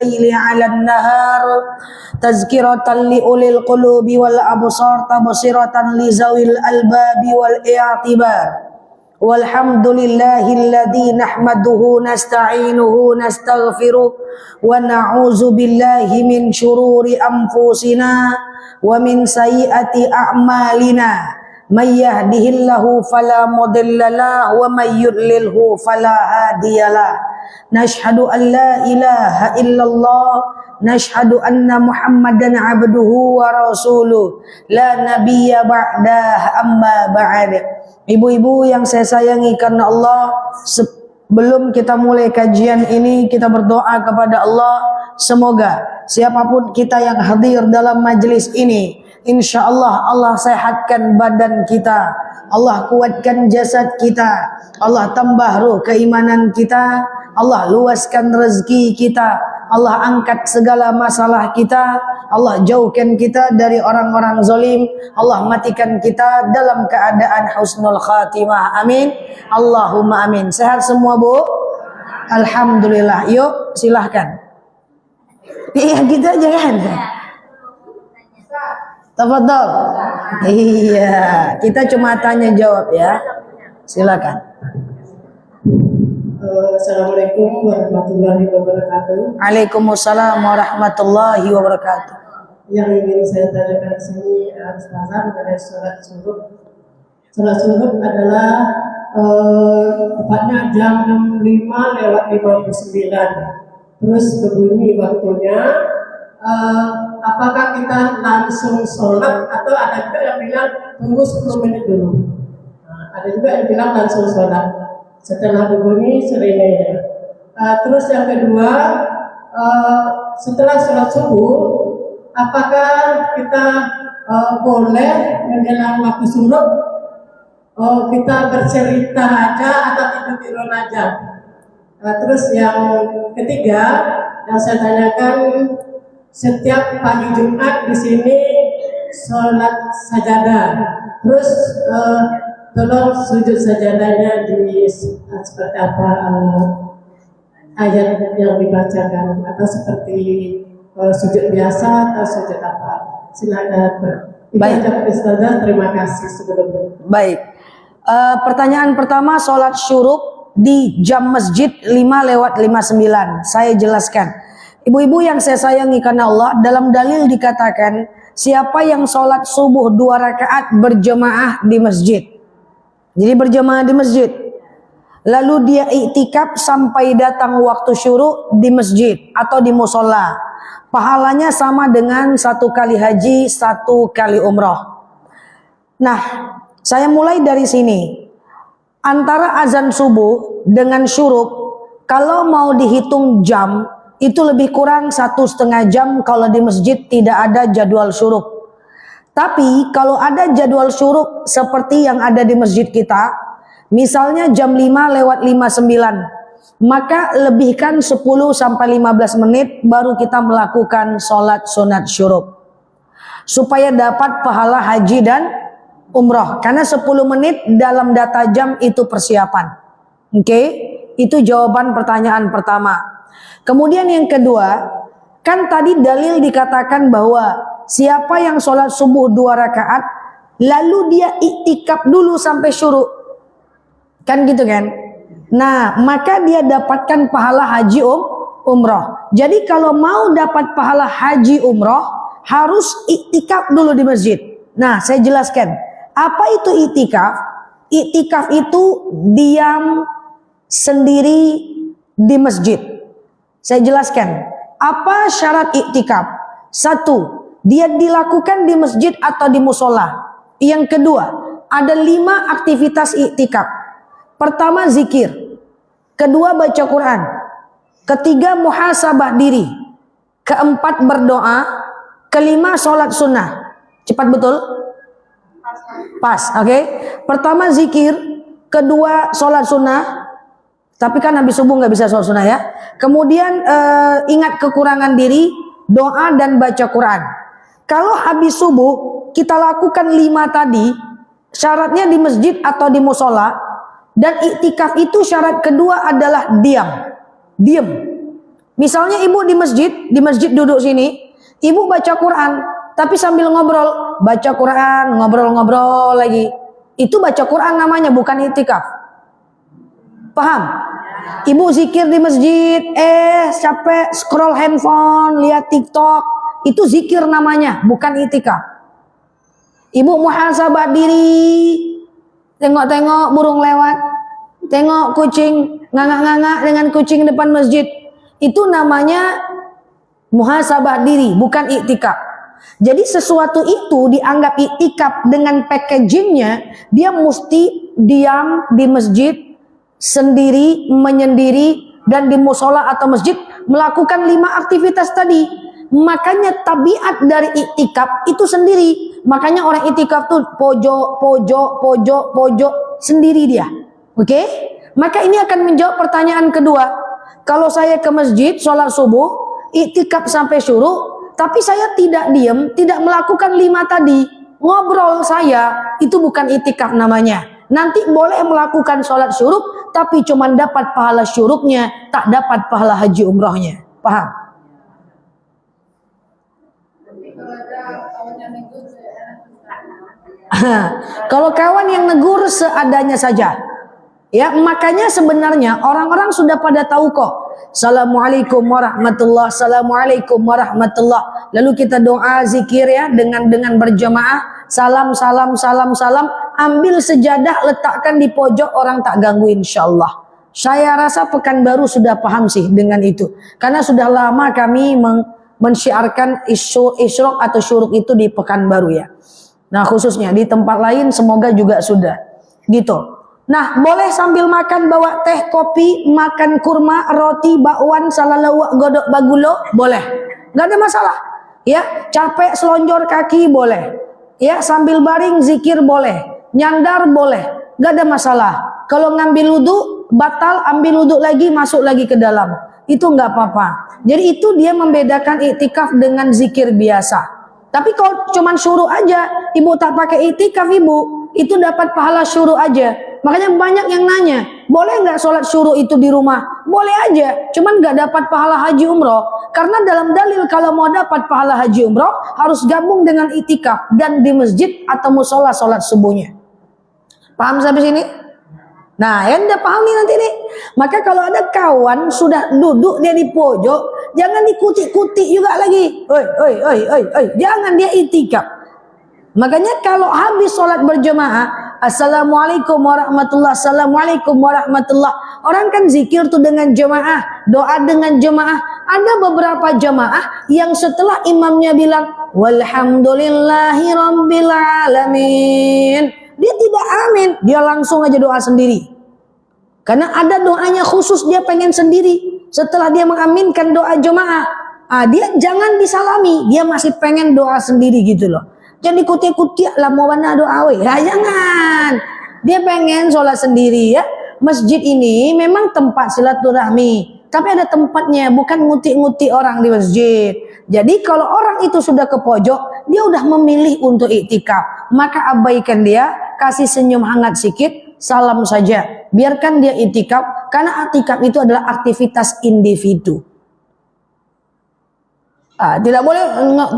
الليل على النهار تذكرة لأولي القلوب والأبصار تبصرة لذوي الألباب والاعتبار والحمد لله الذي نحمده نستعينه نستغفره ونعوذ بالله من شرور أنفسنا ومن سيئات أعمالنا من يهده الله فلا مضل له ومن يضلله فلا هادي له نشهد أن لا إله إلا الله نشهد أن محمدا عبده ورسوله لا نبي بعده أما بعد. Ibu-ibu yang saya sayangi karena Allah, sebelum kita mulai kajian ini kita berdoa kepada Allah, semoga siapapun kita yang hadir dalam majelis ini, insya Allah Allah sehatkan badan kita, Allah kuatkan jasad kita, Allah tambah ruh keimanan kita, Allah luaskan rezeki kita, Allah angkat segala masalah kita, Allah jauhkan kita dari orang-orang zalim, Allah matikan kita dalam keadaan husnul khatimah. Amin. Allahumma amin. Sehat semua, Bu? Alhamdulillah. Yuk, silahkan. Iya, gitu aja kan? Tafadhol. Iya, kita cuma tanya jawab ya. Silakan. Assalamualaikum warahmatullahi wabarakatuh. Waalaikumsalam warahmatullahi wabarakatuh. Yang ingin saya tanyakan di sini Ustazah mengenai sholat subuh. Sholat subuh adalah tepatnya jam 5:59. Terus berbunyi waktunya. Apakah kita langsung sholat atau ada juga yang bilang tunggu 10 menit dulu? Ada juga yang bilang langsung sholat setelah berbunyi sirenenya. Terus yang kedua, setelah sholat subuh, apakah kita boleh menjelang waktu subuh kita bercerita aja atau tidur-tidur aja? Terus yang ketiga yang saya tanyakan, setiap pagi Jumat di sini sholat sajadah. Terus tolong sujud sajadahnya di seperti apa ayat yang dibacakan, atau seperti sujud biasa atau sujud apa? Silakan. Baik, Ustazah, terima kasih sebelumnya. Baik. Pertanyaan pertama, sholat syuruk di jam masjid 5:59. Saya jelaskan. Ibu-ibu yang saya sayangi karena Allah, dalam dalil dikatakan siapa yang sholat subuh 2 rakaat berjemaah di masjid. Jadi berjemaah di masjid, lalu dia iktikaf sampai datang waktu syuruk di masjid atau di musola, pahalanya sama dengan 1 kali haji, 1 kali umroh. Nah, saya mulai dari sini. Antara azan subuh dengan syuruk, kalau mau dihitung jam, itu lebih kurang 1,5 jam kalau di masjid tidak ada jadwal syuruk. Tapi kalau ada jadwal syuruk seperti yang ada di masjid kita, misalnya jam 5:59, maka lebihkan 10-15 menit baru kita melakukan sholat sunat syuruk. Supaya dapat pahala haji dan umroh. Karena 10 menit dalam data jam itu persiapan. Oke? Itu jawaban pertanyaan pertama. Kemudian yang kedua, kan tadi dalil dikatakan bahwa siapa yang sholat subuh 2 rakaat, lalu dia iktikaf dulu sampai syuruk. Kan gitu kan? Nah, maka dia dapatkan pahala haji umroh. Jadi kalau mau dapat pahala haji umroh, harus iktikaf dulu di masjid. Nah, saya jelaskan. Apa itu iktikaf? Iktikaf itu diam sendiri di masjid. Saya jelaskan. Apa syarat iktikaf? 1, dia dilakukan di masjid atau di musola. Yang kedua, ada 5 aktivitas iktikaf. Pertama, zikir. Kedua, baca Quran. Ketiga, muhasabah diri. Keempat, berdoa. Kelima, sholat sunnah. Cepat betul? Pas, oke. Pertama, zikir. Kedua, sholat sunnah. Tapi kan habis subuh nggak bisa sholat sunnah ya. Kemudian ingat kekurangan diri, doa dan baca Quran. Kalau habis subuh kita lakukan 5 tadi, syaratnya di masjid atau di musola. Dan iktikaf itu syarat kedua adalah diam. Diam. Misalnya ibu di masjid duduk sini, ibu baca Quran, tapi sambil ngobrol, baca Quran, ngobrol-ngobrol lagi. Itu baca Quran namanya, bukan itikaf. Paham? Ibu zikir di masjid, capek scroll handphone, lihat TikTok, itu zikir namanya, bukan itikaf. Ibu muhasabah diri, tengok-tengok burung lewat, tengok kucing ngangak-ngangak dengan kucing depan masjid. Itu namanya muhasabah diri, bukan iktikaf. Jadi sesuatu itu dianggap iktikaf dengan packagingnya, dia mesti diam di masjid sendiri, menyendiri, dan di musola atau masjid melakukan 5 aktivitas tadi. Makanya tabiat dari iktikaf itu sendiri. Makanya orang iktikaf tuh pojok sendiri dia. Oke? Maka ini akan menjawab pertanyaan kedua. Kalau saya ke masjid sholat subuh, iktikaf sampai syuruk, tapi saya tidak diam, tidak melakukan 5 tadi, ngobrol saya, itu bukan iktikaf namanya. Nanti boleh melakukan sholat syuruk, tapi cuma dapat pahala syuruknya, tak dapat pahala haji umrohnya. Paham? Kalau kawan yang negur seadanya saja, ya, makanya sebenarnya orang-orang sudah pada tahu kok. Assalamualaikum warahmatullah, assalamualaikum warahmatullah. Lalu kita doa zikir ya dengan berjamaah, salam. Ambil sejadah, letakkan di pojok, orang tak ganggu insyaallah. Saya rasa Pekanbaru sudah paham sih dengan itu, karena sudah lama kami mensyiarkan isyrok atau syuruk itu di Pekanbaru ya. Nah khususnya di tempat lain semoga juga sudah gitu. Nah boleh sambil makan bawa teh, kopi, makan kurma, roti, bakwan, salalawak, godok bagulo, boleh, nggak ada masalah. Ya capek selonjor kaki boleh, ya sambil baring zikir boleh, nyandar boleh, nggak ada masalah. Kalau ngambil wudhu batal, ambil wudhu lagi, masuk lagi ke dalam, itu nggak apa-apa. Jadi itu dia membedakan iktikaf dengan zikir biasa. Tapi kalau cuman syuruk aja, ibu tak pakai iktikaf ibu, itu dapat pahala syuruk aja. Makanya banyak yang nanya, boleh nggak sholat syuruk itu di rumah? Boleh aja, cuman nggak dapat pahala haji umroh. Karena dalam dalil kalau mau dapat pahala haji umroh harus gabung dengan iktikaf dan di masjid atau musola sholat subuhnya. Paham sampai sini? Nah, anda pahami nanti nih. Maka kalau ada kawan sudah duduk dia di pojok, jangan dikutik-kutik juga lagi. Oi, jangan dia iktikaf. Makanya kalau habis sholat berjamaah, assalamualaikum warahmatullah, assalamualaikum warahmatullah. Orang kan zikir tuh dengan jamaah, doa dengan jamaah. Ada beberapa jamaah yang setelah imamnya bilang walhamdulillahi rabbil alamin, dia tidak amin, dia langsung aja doa sendiri. Karena ada doanya khusus dia pengen sendiri. Setelah dia mengaminkan doa jemaah, dia jangan disalami, dia masih pengen doa sendiri gitu loh. Jangan ikuti-ikuti lah mau mana doa we. Ya, jangan. Dia pengen sholat sendiri ya. Masjid ini memang tempat silaturahmi, tapi ada tempatnya, bukan nguti-nguti orang di masjid. Jadi kalau orang itu sudah ke pojok, dia udah memilih untuk iktikaf, maka abaikan dia, kasih senyum hangat sikit, salam saja. Biarkan dia iktikaf, karena iktikaf itu adalah aktivitas individu. Tidak boleh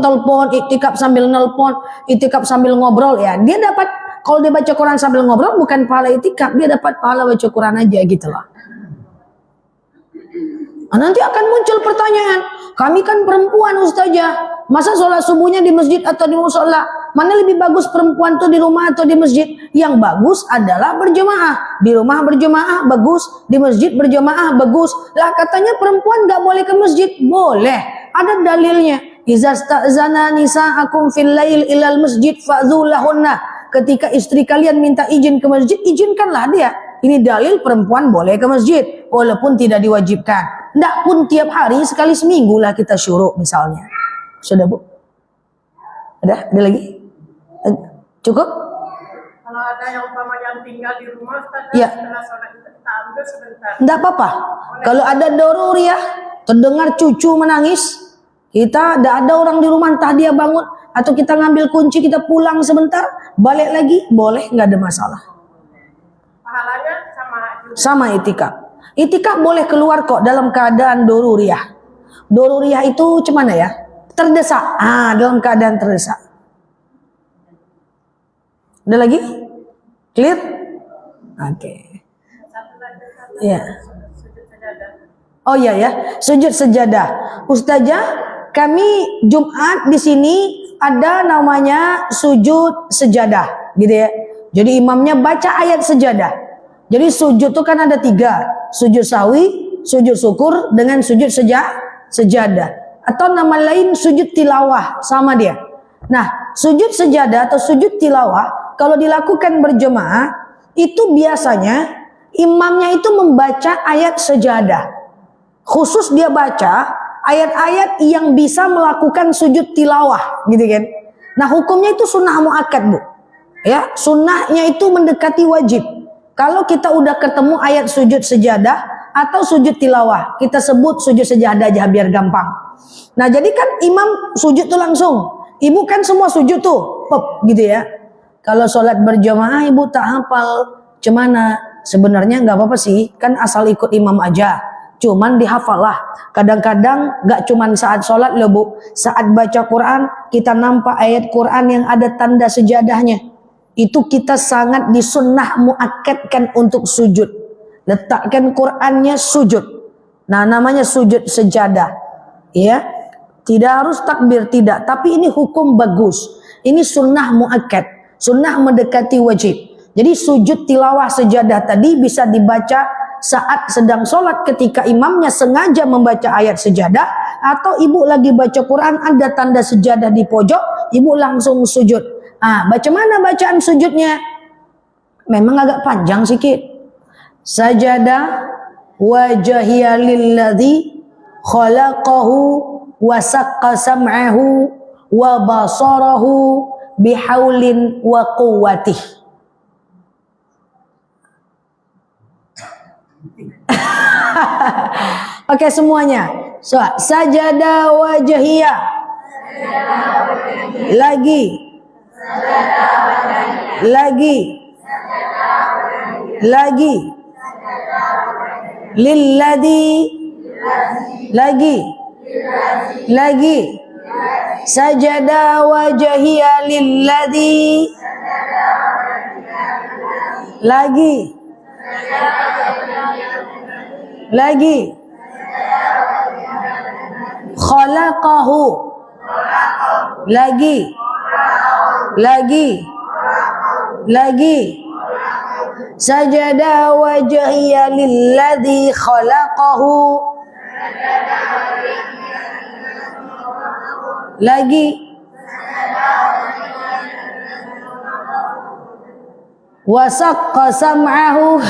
telepon, iktikaf sambil nelpon, iktikaf sambil ngobrol ya. Dia dapat, kalau dia baca Quran sambil ngobrol bukan pahala iktikaf, dia dapat pahala baca Quran aja gitu loh. Nanti akan muncul pertanyaan, kami kan perempuan ustazah, masa sholat subuhnya di masjid atau di musola? Mana lebih bagus perempuan tuh di rumah atau di masjid? Yang bagus adalah berjamaah. Di rumah berjamaah bagus, di masjid berjamaah bagus. Lah katanya perempuan gak boleh ke masjid. Boleh, ada dalilnya. Iza sta'zana nisa'akum fil lail ilal masjid fa'dzulahunna. Ketika istri kalian minta izin ke masjid, izinkanlah dia. Ini dalil perempuan boleh ke masjid walaupun tidak diwajibkan. Nggak pun tiap hari, sekali seminggu lah kita syuruk misalnya. Sudah bu? Ada lagi? Cukup? Kalau ada yang umpama yang tinggal di rumah, ya. Setelah sholat itu kita ambil sebentar. Nggak apa-apa. Kalau ada doruriyah, terdengar cucu menangis, kita ada orang di rumah, entah dia bangun atau kita ngambil kunci, kita pulang sebentar, balik lagi, boleh, nggak ada masalah. Pahalanya sama iktikaf. Iktikaf boleh keluar kok dalam keadaan doruriyah. Doruriyah itu cuman ya? Terdesak. Dalam keadaan terdesak. Ada lagi? Clear? Oke. Ya. Oh iya ya, sujud sejadah. Ustazah, kami Jumat di sini ada namanya sujud sejadah, gitu ya. Jadi imamnya baca ayat sejadah. Jadi sujud itu kan ada 3, sujud sahwi, sujud syukur, dengan sujud sejadah. Atau nama lain sujud tilawah, sama dia. Nah, sujud sejadah atau sujud tilawah kalau dilakukan berjemaah itu biasanya imamnya itu membaca ayat sejadah. Khusus dia baca ayat-ayat yang bisa melakukan sujud tilawah, gitu kan. Nah, hukumnya itu sunnah muakkad, Bu. Ya, sunnahnya itu mendekati wajib. Kalau kita udah ketemu ayat sujud sejadah atau sujud tilawah, kita sebut sujud sejadah aja biar gampang. Nah, jadi kan imam sujud tuh langsung. Ibu kan semua sujud tuh, gitu ya. Kalau sholat berjamaah ibu tak hafal, cemana? Sebenarnya nggak apa-apa sih, kan asal ikut imam aja. Cuman dihafal lah. Kadang-kadang gak cuman saat sholat loh, Bu. Saat baca Quran, kita nampak ayat Quran yang ada tanda sejadahnya. Itu kita sangat disunnah muakkadkan untuk sujud. Letakkan Qurannya sujud. Nah, namanya sujud sejadah. Ya, tidak harus takbir, tidak. Tapi ini hukum bagus. Ini sunnah muakkad. Sunnah mendekati wajib. Jadi sujud tilawah sejadah tadi bisa dibaca saat sedang sholat ketika imamnya sengaja membaca ayat sejadah, atau ibu lagi baca Quran ada tanda sejadah di pojok, ibu langsung sujud. Baca mana bacaan sujudnya? Memang agak panjang sedikit. Sajada wajhiya lilladzi khalaqahu wa saqqa sam'ahu wa basarahu bihaulin wa quwwatih. Oke, semuanya. So, sajada wajhiya. Lagi. Lagi. Lagi. Lilladzi. Lagi. Lagi. Sajada wajhiya lilladzi. Lagi. Lagi. Khalaqahu. Lagi. Lagi. Lagi. Sajada wajhiya lilladzi khalaqahu. Lagi. Wasaqqa sam'ahu.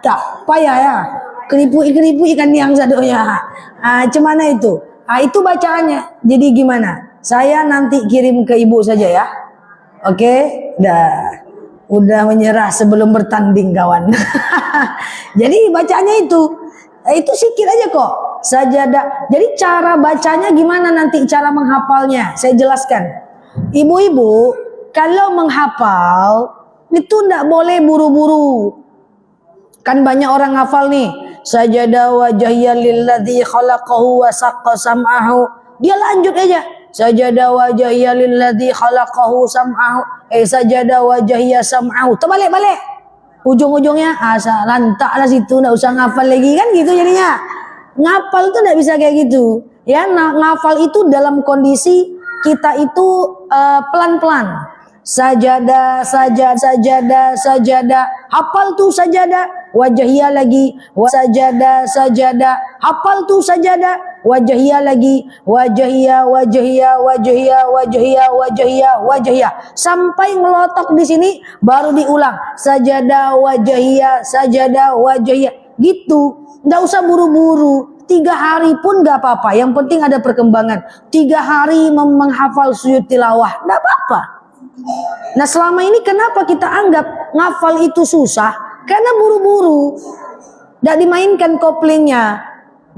Tak payah ya, keriput ikan yang sadonya. Cemana itu? Itu bacaannya. Jadi gimana? Saya nanti kirim ke ibu saja ya. Oke, udah menyerah sebelum bertanding kawan. Jadi bacanya itu sikit aja kok. Sajadah. Jadi cara bacanya gimana nanti cara menghafalnya? Saya jelaskan. Ibu-ibu kalau menghafal itu ndak boleh buru-buru. Kan banyak orang hafal nih. Sajada wajhiya lilladzi khalaqahu wa saqqa sam'ahu. Dia lanjut aja. Sajada wajhiya lilladzi khalaqahu sam'ahu. Sajada wajhiya sam'ahu. Terbalik-balik. Ujung-ujungnya lantak lah situ, enggak usah ngafal lagi kan gitu jadinya. Ngafal tuh enggak bisa kayak gitu. Ya, ngafal itu dalam kondisi kita itu pelan-pelan. Sajada, sajada, sajada. Hafal tuh sajada. Wajhiya lagi. Sajada. Hafal tuh sajada. Wajhiya lagi. Wajhiya. Sampai ngelotok di sini baru diulang. Sajada, wajhiya. Gitu. Nggak usah buru-buru. 3 hari pun nggak apa-apa. Yang penting ada perkembangan. 3 hari menghafal sujud tilawah. Nggak apa-apa. Nah, selama ini kenapa kita anggap ngafal itu susah? Karena buru-buru. Nggak dimainkan koplingnya.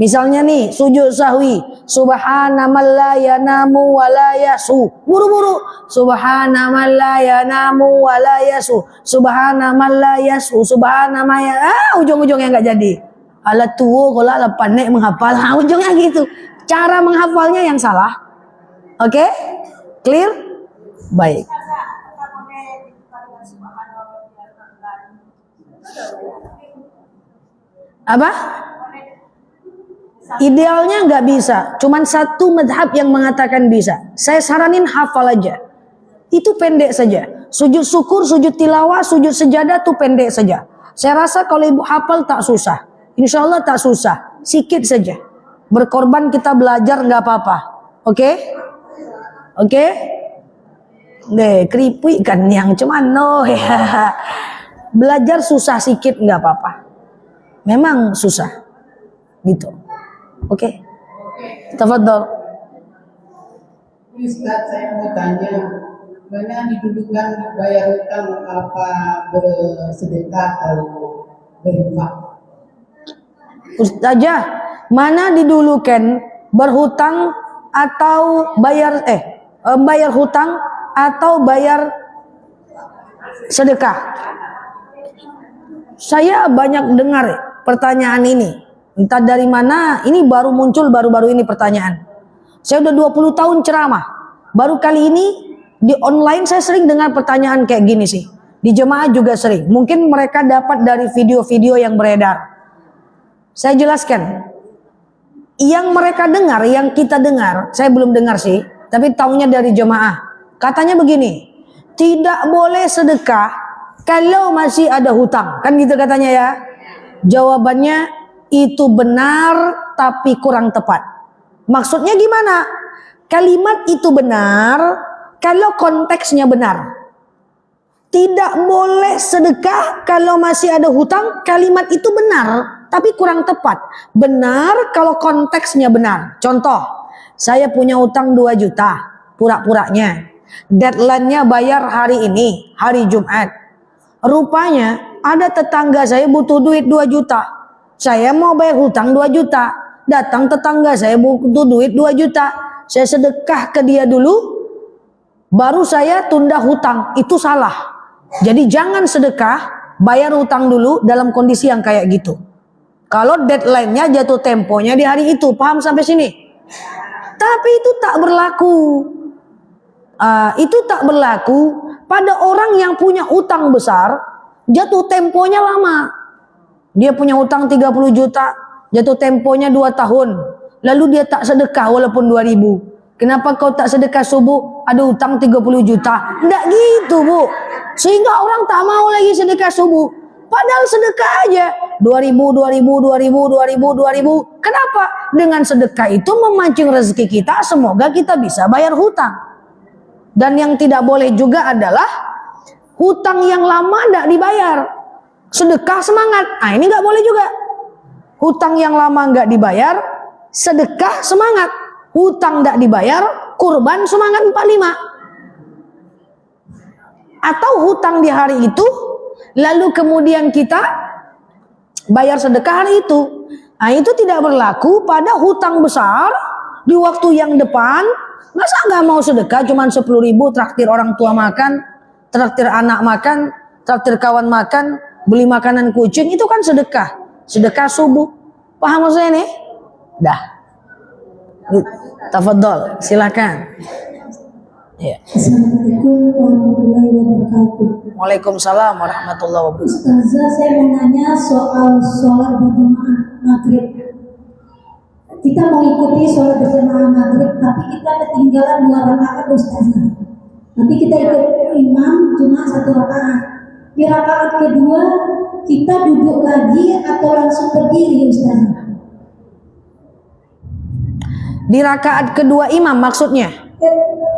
Misalnya nih, sujud sahwi. Subhana man la yanamu wa la yasu. Buru-buru. Subhana man la yanamu wa la yasu. Subhana man la yasu. Subhana man ujung-ujungnya nggak jadi. ala tua kalau ala pandai menghafal. Ujungnya gitu. Cara menghafalnya yang salah. Oke? Clear? Baik. Apa? Idealnya nggak bisa. Cuman satu madhab yang mengatakan bisa. Saya saranin hafal aja. Itu pendek saja. Sujud syukur, sujud tilawah, sujud sejadah itu pendek saja. Saya rasa kalau ibu hafal tak susah. Insya Allah tak susah. Sikit saja. Berkorban kita belajar nggak apa-apa. Oke? Oke? Deh, keripik kan yang cuman no ya. Belajar susah sikit nggak apa-apa. Memang susah. Gitu. Oke? Tafadhol. Ustaz, saya mau tanya, mana didudukan bayar hutang apa bersedekah atau berinfak? Ustazah, mana didulukan berhutang atau bayar bayar hutang atau bayar sedekah? Saya banyak dengar pertanyaan ini. Entah dari mana, ini baru muncul baru-baru ini pertanyaan. Saya udah 20 tahun ceramah. Baru kali ini di online saya sering dengar pertanyaan kayak gini sih. Di jemaah juga sering. Mungkin mereka dapat dari video-video yang beredar. Saya jelaskan. Yang mereka dengar, yang kita dengar, saya belum dengar sih, tapi taunya dari jemaah. Katanya begini, tidak boleh sedekah kalau masih ada hutang. Kan gitu katanya ya. Jawabannya itu benar tapi kurang tepat. Maksudnya gimana? Kalimat itu benar kalau konteksnya benar. Tidak boleh sedekah kalau masih ada hutang. Kalimat itu benar tapi kurang tepat. Benar kalau konteksnya benar. Contoh, saya punya hutang 2 juta pura-puranya. Deadline-nya bayar hari ini, hari Jumat. Rupanya ada tetangga saya butuh duit 2 juta. Saya mau bayar hutang 2 juta. Datang tetangga saya butuh duit 2 juta. Saya sedekah ke dia dulu, baru saya tunda hutang. Itu salah. Jadi jangan sedekah, bayar hutang dulu dalam kondisi yang kayak gitu. Kalau deadline-nya jatuh temponya di hari itu, paham sampai sini? Tapi itu tak berlaku. Itu tak berlaku pada orang yang punya utang besar, jatuh temponya lama. Dia punya utang 30 juta, jatuh temponya 2 tahun. Lalu dia tak sedekah walaupun 2.000. Kenapa kau tak sedekah subuh? Ada utang 30 juta. Nggak gitu, Bu. Sehingga orang tak mau lagi sedekah subuh. Padahal sedekah aja. 2.000, 2.000, 2.000, 2.000, 2.000. Kenapa? Dengan sedekah itu memancing rezeki kita, semoga kita bisa bayar hutang. Dan yang tidak boleh juga adalah hutang yang lama tidak dibayar. Sedekah semangat. Ini nggak boleh juga. Hutang yang lama nggak dibayar, sedekah semangat. Hutang nggak dibayar, kurban semangat 45. Atau hutang di hari itu, lalu kemudian kita bayar sedekah hari itu. Itu tidak berlaku pada hutang besar di waktu yang depan. Masa nggak mau sedekah cuma 10.000, traktir orang tua makan, traktir anak makan, traktir kawan makan, beli makanan kucing, itu kan sedekah. Sedekah subuh. Paham maksudnya nih? Dah. Tafadhol, silakan. Ya. Assalamualaikum warahmatullahi wabarakatuh. Waalaikumsalam warahmatullahi wabarakatuh. Ustazah, saya mau nanya soal sholat berjamaah maghrib. Kita mau ikuti sholat berjamaah maghrib, tapi kita ketinggalan 2 rakaat, Ustazah. Nanti kita ikut imam cuma 1 rakaat. Di rakaat kedua kita duduk lagi atau langsung berdiri, Ustazah? Di rakaat kedua imam maksudnya?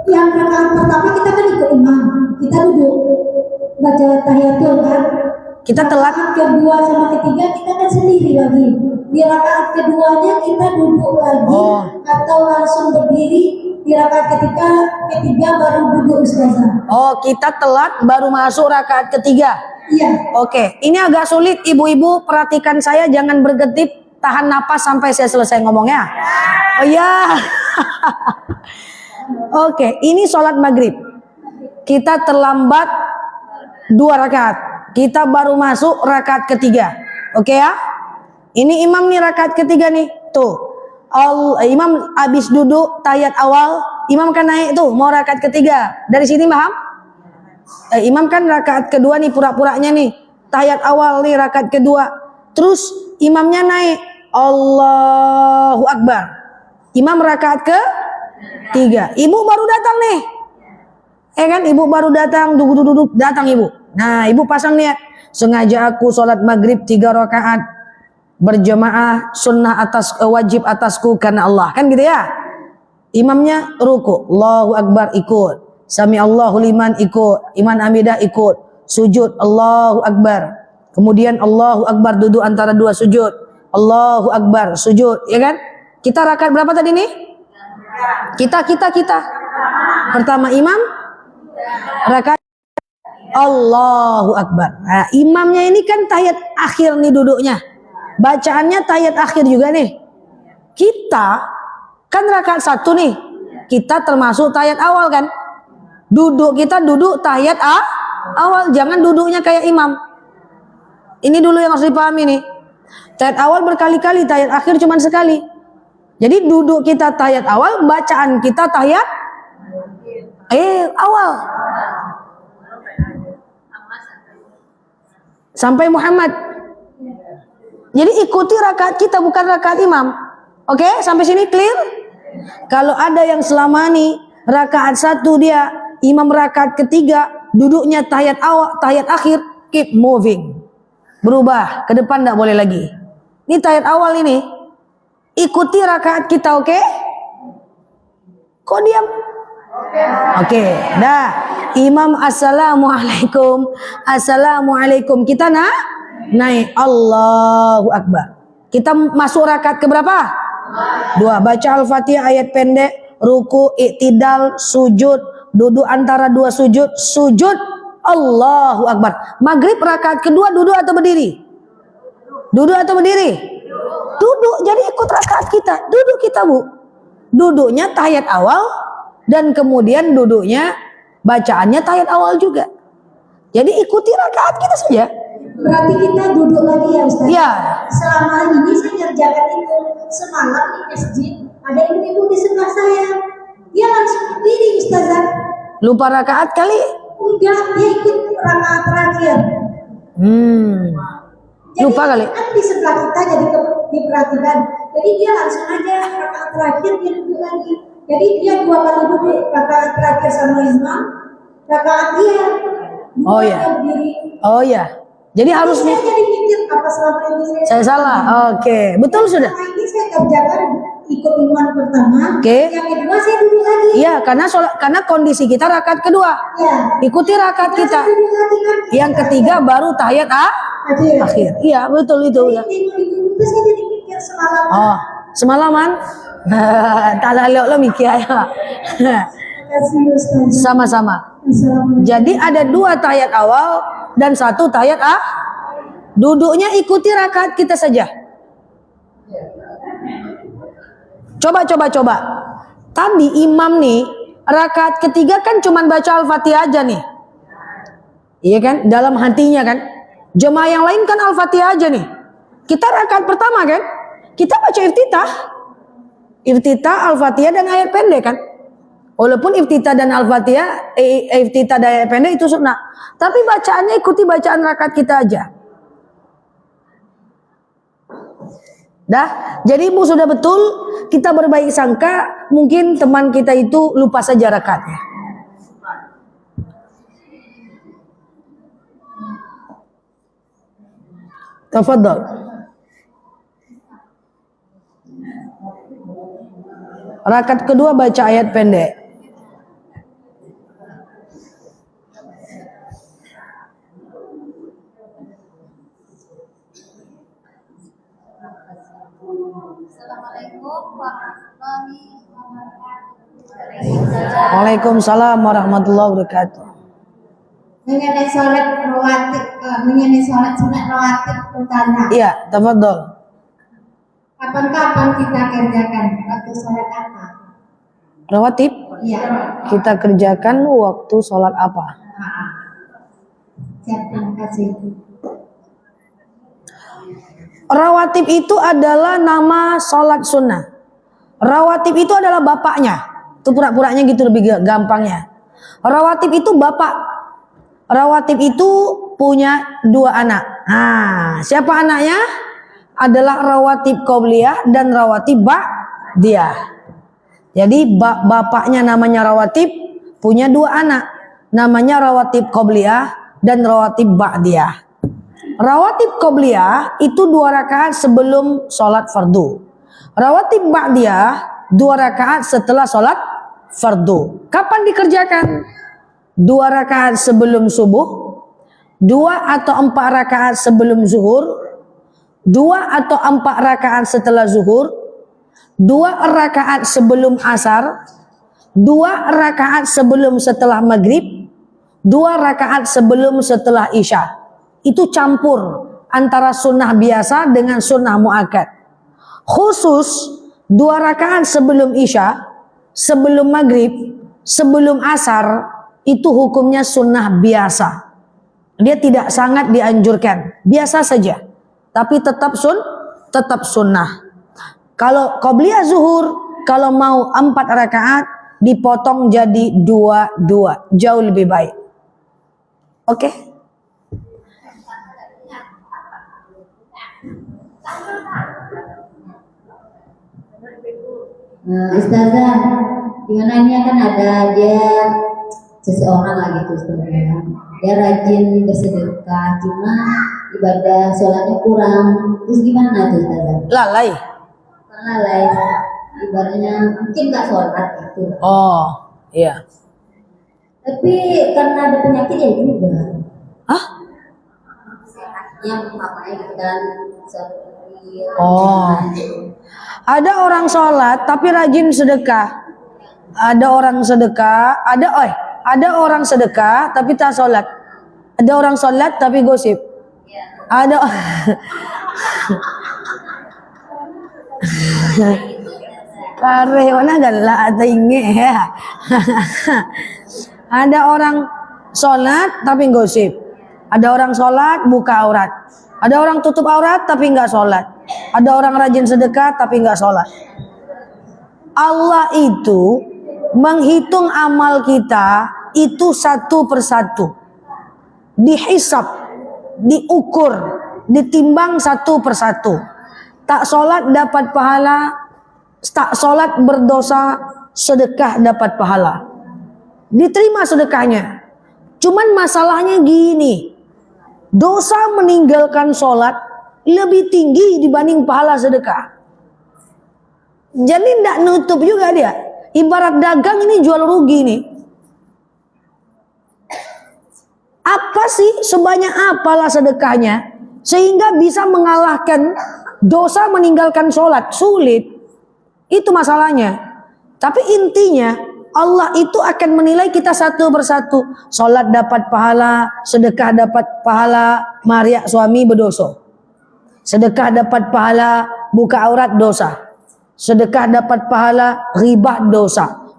Yang rakaat pertama kita kan ikut imam, kita duduk baca tahiyatul kan. Kita telat. Rakaat kedua sama ketiga kita kan sendiri lagi. Di rakaat keduanya kita duduk lagi atau langsung berdiri. Di rakaat ketiga baru duduk, Ustazah. Kita telat baru masuk rakaat ketiga. Iya. Oke, ini agak sulit, ibu-ibu perhatikan saya, jangan bergetip, tahan napas sampai saya selesai ngomongnya. Oh ya. Oke, ini sholat maghrib. Kita terlambat 2 rakaat. Kita baru masuk rakaat ketiga. Oke ya? Ini imam nih rakaat ketiga nih. Tuh. Imam habis duduk tahiyat awal, imam kan naik tuh mau rakaat ketiga. Dari sini paham? Imam kan rakaat kedua nih pura-puranya nih. Tahiyat awal nih rakaat kedua. Terus imamnya naik. Allahu Akbar. Imam rakaat ke tiga. Ibu baru datang nih. Kan ibu baru datang, duduk datang ibu. Nah, ibu pasang niat. Sengaja aku sholat maghrib 3 rakaat berjamaah sunnah wajib atasku karena Allah. Kan gitu ya. Imamnya ruku, Allahu Akbar ikut. Sami Allahu liman ikut. Iman hamidah ikut. Sujud Allahu Akbar. Kemudian Allahu Akbar duduk antara 2 sujud. Allahu Akbar sujud, ya kan? Kita rakaat berapa tadi nih? Kita. Pertama imam rakaat Allahu Akbar. Nah, imamnya ini kan tahiyat akhir nih duduknya. Bacaannya tahiyat akhir juga nih. Kita kan rakaat 1 nih. Kita termasuk tahiyat awal kan? Kita duduk tahiyat awal, jangan duduknya kayak imam. Ini dulu yang harus dipahami nih. Tahiyat awal berkali-kali, tahiyat akhir cuma sekali. Jadi duduk kita tahiyat awal, bacaan kita tahiyat awal. Sampai Muhammad. Jadi ikuti rakaat kita, bukan rakaat imam. Oke, sampai sini clear? Kalau ada yang selama nih rakaat 1 dia, imam rakaat ketiga, duduknya tahiyat awal, tahiyat akhir, keep moving. Berubah, ke depan enggak boleh lagi. Ini tahiyat awal ini. Ikuti rakaat kita, oke? Kok diam? Oke, dah. Imam assalamualaikum. Assalamualaikum. Kita naik. Allahu Akbar. Kita masuk rakaat ke berapa? 2. Baca Al-Fatihah ayat pendek, ruku, iktidal, sujud, duduk antara 2 sujud, sujud, Allahu Akbar. Maghrib rakaat kedua duduk atau berdiri? Duduk atau berdiri? Duduk. Jadi ikut rakaat kita. Duduk kita, Bu. Duduknya tahiyat awal dan kemudian duduknya bacaannya tahiyat awal juga. Jadi ikuti rakaat kita saja. Berarti kita duduk lagi ya Ustaz? Ya. Selama ini saya ngerjakan itu. Semalam di masjid ada ibu-ibu di sebelah saya. Dia langsung berdiri Ustazah. Lupa rakaat kali? Enggak, dia ikut rakaat terakhir. Jadi, Lupa kali? Kan di sebelah kita jadi diperhatikan. Jadi dia langsung aja rakaat terakhir dia duduk lagi. Jadi dia 2 kali duduk, rakaat terakhir sama imam, rakaat dia. Oh ya. Oh ya. Jadi harus saya jadi mikir apa selama ini saya salah. Oke, betul sudah. Selama ini saya kerjakan ikut imam pertama. Oke. Yang kedua saya duduk lagi. Iya, karena kondisi kita rakaat kedua. Ya. Ikuti rakaat kita. Saya duduk lagi kan. Yang ketiga baru tahiyat akhir. Iya, betul itu ya. Itu saya jadi mikir semalam. Oh, semalaman. Tak lalu lo mikir ya. Kasih Ustaz. Sama-sama. Assalamualaikum. Jadi ada 2 tahiyat awal dan 1 tahiyat duduknya ikuti rakaat kita saja. Coba. Tadi imam nih rakaat ketiga kan cuman baca Al-Fatihah aja nih. Iya kan? Dalam hatinya kan. Jemaah yang lain kan Al-Fatihah aja nih. Kita rakaat pertama kan? Kita baca iftitah. Iftitah, Al-Fatihah dan ayat pendek kan? Walaupun iftitah dan Al-Fatihah, iftitah dan ayat pendek itu sunnah. Tapi bacaannya ikuti bacaan rakaat kita aja. Dah, jadi Ibu sudah betul, kita berbaik sangka, mungkin teman kita itu lupa saja rakaatnya. Tafadhol. Rakaat kedua baca ayat pendek. Assalamualaikum warahmatullahi wabarakatuh. Waalaikumsalam warahmatullahi wabarakatuh. Mengenai sholat rawatib, mengenai sholat sunat rawatib pertama. Iya, tafadhol. Kapan-kapan kita kerjakan waktu sholat apa? Rawatib Iya. kita kerjakan waktu sholat apa? Siap, terima kasih. Rawatib itu adalah nama sholat sunnah. Rawatib itu adalah bapaknya. Itu pura-puranya gitu lebih gampangnya. Rawatib itu bapak. Rawatib itu punya 2 anak. Nah, siapa anaknya? Adalah rawatib qobliyah dan rawatib ba'diyah. Jadi bapaknya namanya rawatib, punya 2 anak. Namanya rawatib qobliyah dan rawatib ba'diyah. Rawatib qobliyah itu 2 rakaat sebelum sholat fardu. Rawatib ba'diyah 2 rakaat setelah sholat fardu. Kapan dikerjakan? 2 rakaat sebelum subuh, 2 atau 4 rakaat sebelum zuhur, 2 atau 4 rakaat setelah zuhur, 2 rakaat sebelum asar, 2 rakaat sebelum setelah maghrib, 2 rakaat sebelum setelah isya. Itu campur antara sunnah biasa dengan sunnah muakkad. Khusus 2 rakaat sebelum isya, sebelum maghrib, sebelum asar, itu hukumnya sunnah biasa. Dia tidak sangat dianjurkan, biasa saja. Tapi tetap sunnah. Kalau qobliyah zuhur, kalau mau 4 rakaat dipotong jadi 2, jauh lebih baik. Oke? Ustazah, gimana ini kan ada dia seseorang lagi tuh sebenarnya dia rajin bersedekah, cuma ibadah sholatnya kurang, terus gimana tuh Ustazah? Lalai. Lalai, ibadahnya mungkin nggak sholat gitu. Oh, iya. Tapi karena ada penyakit ya juga. Hah? Sehatnya bapaknya gitu kan, seperti Oh. Ada orang sholat tapi rajin sedekah. Ada orang sedekah, ada orang sedekah tapi tak sholat. Ada orang sholat tapi gosip. Ada kare mana galak atau inge ya. Ada orang sholat tapi gosip. Ada orang sholat buka aurat. Ada orang tutup aurat tapi nggak sholat. Ada orang rajin sedekah tapi nggak sholat. Allah itu menghitung amal kita itu 1 persatu. Dihisab, diukur, ditimbang 1 persatu. Tak sholat dapat pahala, tak sholat berdosa, sedekah dapat pahala. Diterima sedekahnya. Cuman masalahnya gini, dosa meninggalkan sholat lebih tinggi dibanding pahala sedekah. Jadi tidak nutup juga dia. Ibarat dagang ini jual rugi nih. Apa sih sebanyak apalah sedekahnya sehingga bisa mengalahkan dosa meninggalkan sholat? Sulit. Itu masalahnya. Tapi intinya Allah itu akan menilai kita 1 persatu. Sholat dapat pahala, sedekah dapat pahala, mariak suami berdosa. Sedekah dapat pahala, buka aurat dosa. Sedekah dapat pahala, riba dosa.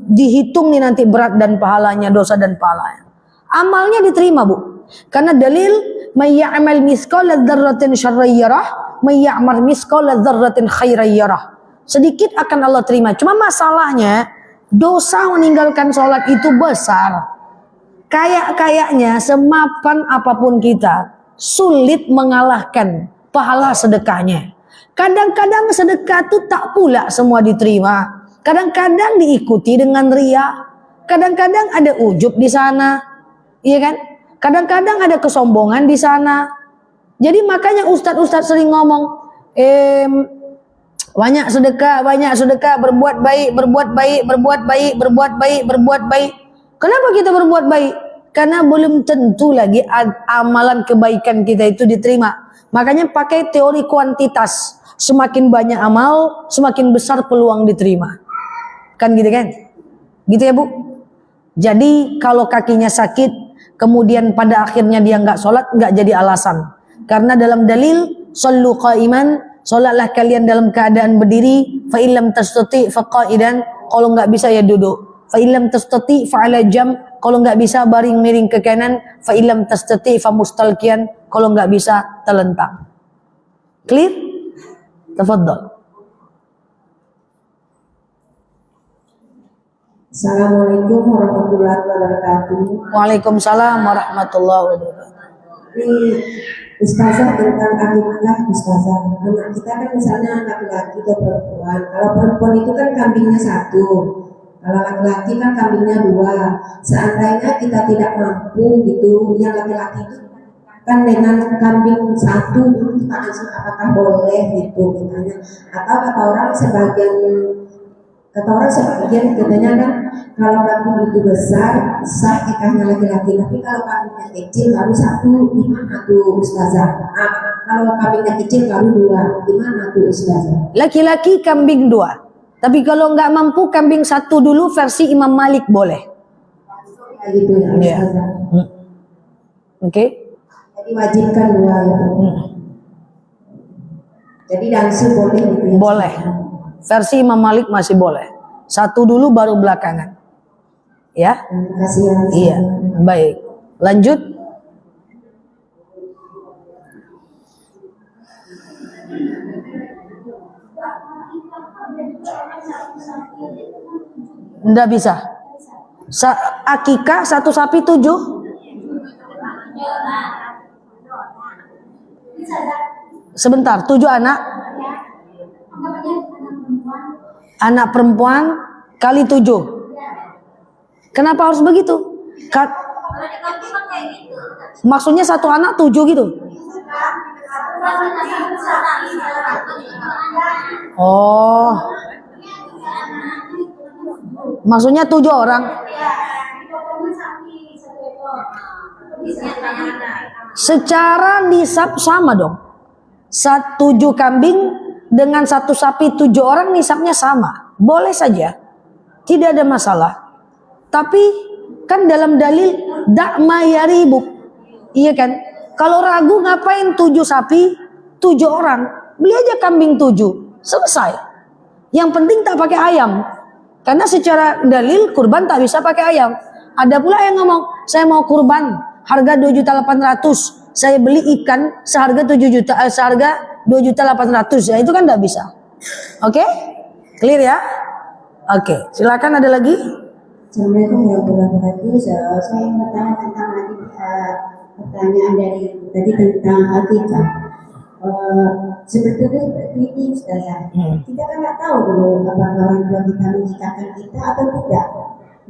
Dihitung nih nanti berat dan pahalanya, dosa dan pahalanya. Amalnya diterima, Bu. Karena dalil may ya'mal mithqala dzarratin syarran yarah, may ya'mal mithqala dzarratin khairan yarah. Sedikit akan Allah terima. Cuma masalahnya dosa meninggalkan sholat itu besar. Kayak-kayaknya semapan apapun kita sulit mengalahkan pahala sedekahnya. Kadang-kadang sedekah itu tak pula semua diterima. Kadang-kadang diikuti dengan riya. Kadang-kadang ada ujub di sana. Iya kan? Kadang-kadang ada kesombongan di sana. Jadi makanya ustadz-ustadz sering ngomong, banyak sedekah, berbuat baik, berbuat baik, berbuat baik, berbuat baik, berbuat baik. Kenapa kita berbuat baik? Karena belum tentu lagi amalan kebaikan kita itu diterima. Makanya pakai teori kuantitas. Semakin banyak amal, semakin besar peluang diterima. Kan gitu kan? Gitu ya Bu? Jadi kalau kakinya sakit, kemudian pada akhirnya dia nggak sholat, nggak jadi alasan. Karena dalam dalil, shollu qa'iman, sholatlah kalian dalam keadaan berdiri, fa illam tastati fa qa'idan, kalau nggak bisa ya duduk. Fa illam tastati fa ala jam, kalau nggak bisa baring miring ke kanan, fa illam tastati fa mustalqiyan, kalau nggak bisa telentang. Clear? Tafadhal. Assalamualaikum warahmatullahi wabarakatuh. Waalaikumsalam warahmatullahi wabarakatuh. Ini Ustazah tentang akikah Ustazah. Anak kita kan misalnya laki-laki atau perempuan. Kalau perempuan itu kan kambingnya satu. Kalau laki-laki kan kambingnya dua. Seandainya kita tidak mampu gitu, yang laki-laki itu kan dengan kambing satu kita langsung apakah boleh gitu katanya. Atau kata orang sebagian katanya kan kalau kambing itu besar sah nikahnya laki-laki, tapi kalau kambingnya kecil baru satu, gimana tuh Ustazah? Kalau kambingnya kecil baru dua, gimana tuh Ustazah? Laki-laki kambing 2. Tapi kalau nggak mampu kambing 1 dulu versi Imam Malik boleh. Kayak gitu ya Iya. Ustazah. Oke. Jadi wajibkan 2 ya. Jadi langsung boleh gitu ya. Boleh. Versi Imam Malik masih boleh. 1 dulu baru belakangan. Ya. Terima kasih ya. Ustazah. Iya. Baik. Lanjut. Nggak bisa. Akikah 1 sapi 7. Sebentar, 7 anak. Anak perempuan kali 7. Kenapa harus begitu? Maksudnya 1 anak 7 gitu. Oh. Maksudnya 7 orang. Secara nisab sama dong. 7 kambing dengan 1 sapi 7 orang nisabnya sama. Boleh saja. Tidak ada masalah. Tapi kan dalam dalil dakma yaribuk. Iya kan? Kalau ragu ngapain 7 sapi 7 orang? Beli aja kambing 7. Selesai. Yang penting tak pakai ayam. Karena secara dalil kurban tak bisa pakai ayam. Ada pula yang ngomong, saya mau kurban harga 2.800.000. Saya beli ikan seharga 2.800.000. Ya itu kan tidak bisa. Oke? Clear ya? Oke, silakan ada lagi? Assalamualaikum warahmatullahi wabarakatuh. Saya ingin bertanya tentang pertanyaan dari tadi tentang akikah. Sebetulnya seperti ini Ustazah. Kita kan nggak tahu dulu apakah orang tua kita menikahkan kita atau tidak.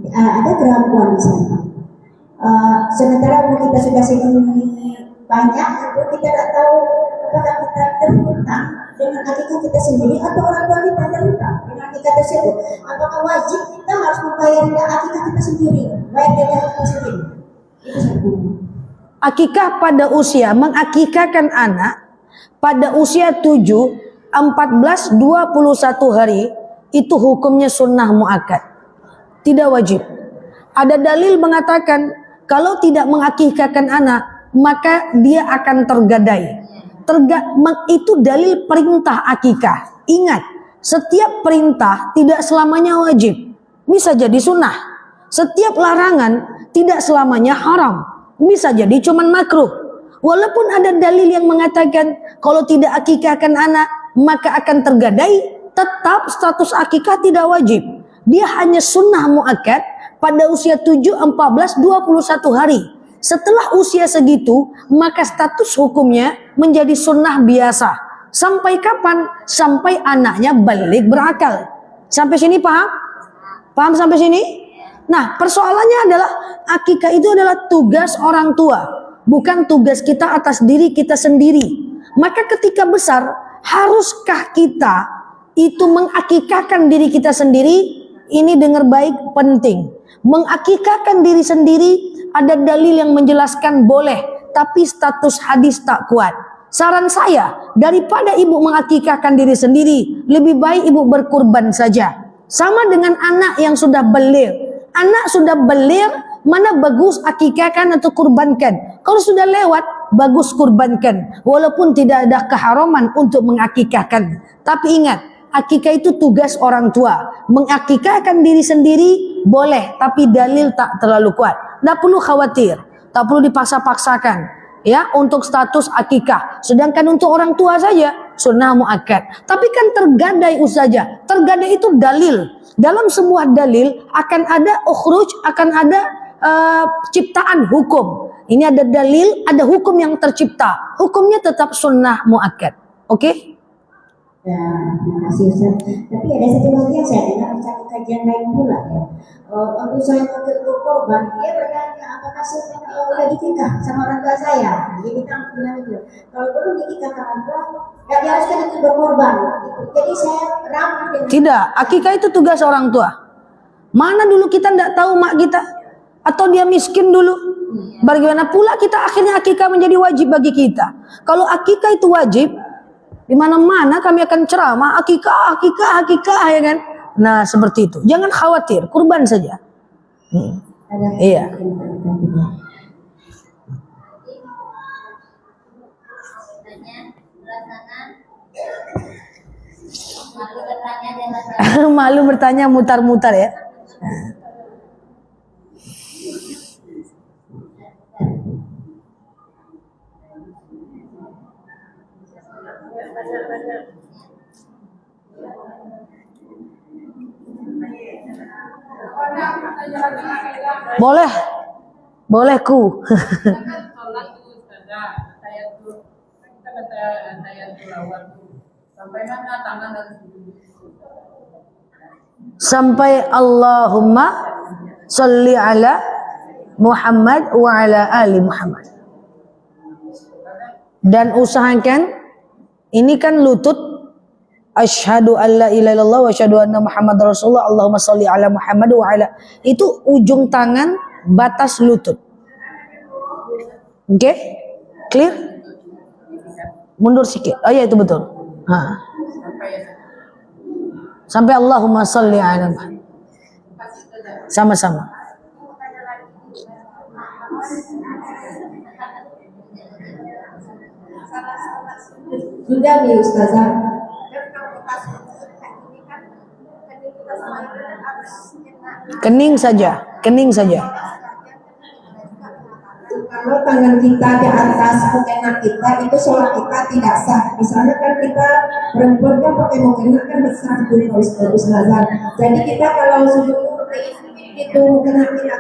Ada keraguan di sana. Sementara umur kita sudah segini banyak, itu kita tidak tahu apakah kita terhutang dengan akikah kita sendiri atau orang tua kita terhutang dengan akikah tersebut. Apakah wajib kita harus membayar akikah kita sendiri, bayar akikah kita sendiri? Itu satu. Akikah pada usia mengakikahkan anak pada usia 7, 14, 21 hari itu hukumnya sunnah muakkad. Tidak wajib. Ada dalil mengatakan kalau tidak mengakikahkan anak maka dia akan tergadai. Itu dalil perintah akikah. Ingat, setiap perintah tidak selamanya wajib. Bisa jadi sunnah. Setiap larangan tidak selamanya haram. Bisa jadi cuman makruh. Walaupun ada dalil yang mengatakan kalau tidak akikahkan anak maka akan tergadai, tetap status akikah tidak wajib. Dia hanya sunnah muakkad pada usia 7, 14, 21 hari. Setelah usia segitu maka status hukumnya menjadi sunnah biasa. Sampai kapan? Sampai anaknya balik berakal. Sampai sini paham? Paham sampai sini? Nah, persoalannya adalah akikah itu adalah tugas orang tua, bukan tugas kita atas diri kita sendiri. Maka ketika besar, haruskah kita itu mengakikahkan diri kita sendiri? Ini dengar baik, penting. Mengakikahkan diri sendiri ada dalil yang menjelaskan boleh, tapi status hadis tak kuat. Saran saya, daripada ibu mengakikahkan diri sendiri, lebih baik ibu berkurban saja. Sama dengan anak yang sudah baligh. Anak sudah baligh, mana bagus akikahkan atau kurbankan. Kalau sudah lewat, bagus kurbankan. Walaupun tidak ada keharaman untuk mengakikahkan. Tapi ingat, akikah itu tugas orang tua. Mengakikahkan diri sendiri boleh, tapi dalil tak terlalu kuat. Tak perlu khawatir, tak perlu dipaksa-paksakan ya untuk status akikah. Sedangkan untuk orang tua saja, sunnah muakkad. Tapi kan tergadai saja. Tergadai itu dalil. Dalam sebuah dalil akan ada ukhruj, akan ada ciptaan hukum. Ini ada dalil, ada hukum yang tercipta. Hukumnya tetap sunnah muakkad. Oke? Ya, terima kasih Ustaz. Tapi ada satu lagi yang saya dengar di satu kajian lain pula ya. Waktu saya ke korban, dia bertanya apakah saya udah dinikah sama orang tua saya. Jadi kita bilang itu, kalau belum dinikah sama orang tua, nggak diharuskan itu berkorban. Gitu. Jadi saya ramu dengan Tidak, akikah itu tugas orang tua. Mana dulu kita tidak tahu mak kita? Atau dia miskin dulu? Bagaimana pula kita akhirnya akikah menjadi wajib bagi kita? Kalau akikah itu wajib, di mana-mana kami akan ceramah akikah ya kan? Nah, seperti itu. Jangan khawatir, kurban saja. Iya. Malu bertanya mutar-mutar ya. Boleh, boleh ku. Sampai Allahumma sholli ala Muhammad wa ala ali Muhammad. Dan usahakan ini kan lutut, asyhadu alla ilaha illallah wa asyhadu anna Muhammadar Rasulullah, Allahumma sholli ala Muhammad wa ala. Itu ujung tangan batas lutut. Oke? Clear? Mundur sedikit. Oh ya, itu betul. Sampai Allahumma sholli ala Muhammad. Sama-sama. Sudah nih Ustazah. Kening saja, kening saja. Kalau tangan kita di atas mukena kita itu sholat kita tidak sah. Misalnya kan kita perempuan kan pakai mukena kan besar tuh Ustazah. Jadi kita kalau sujud itu mukena kita.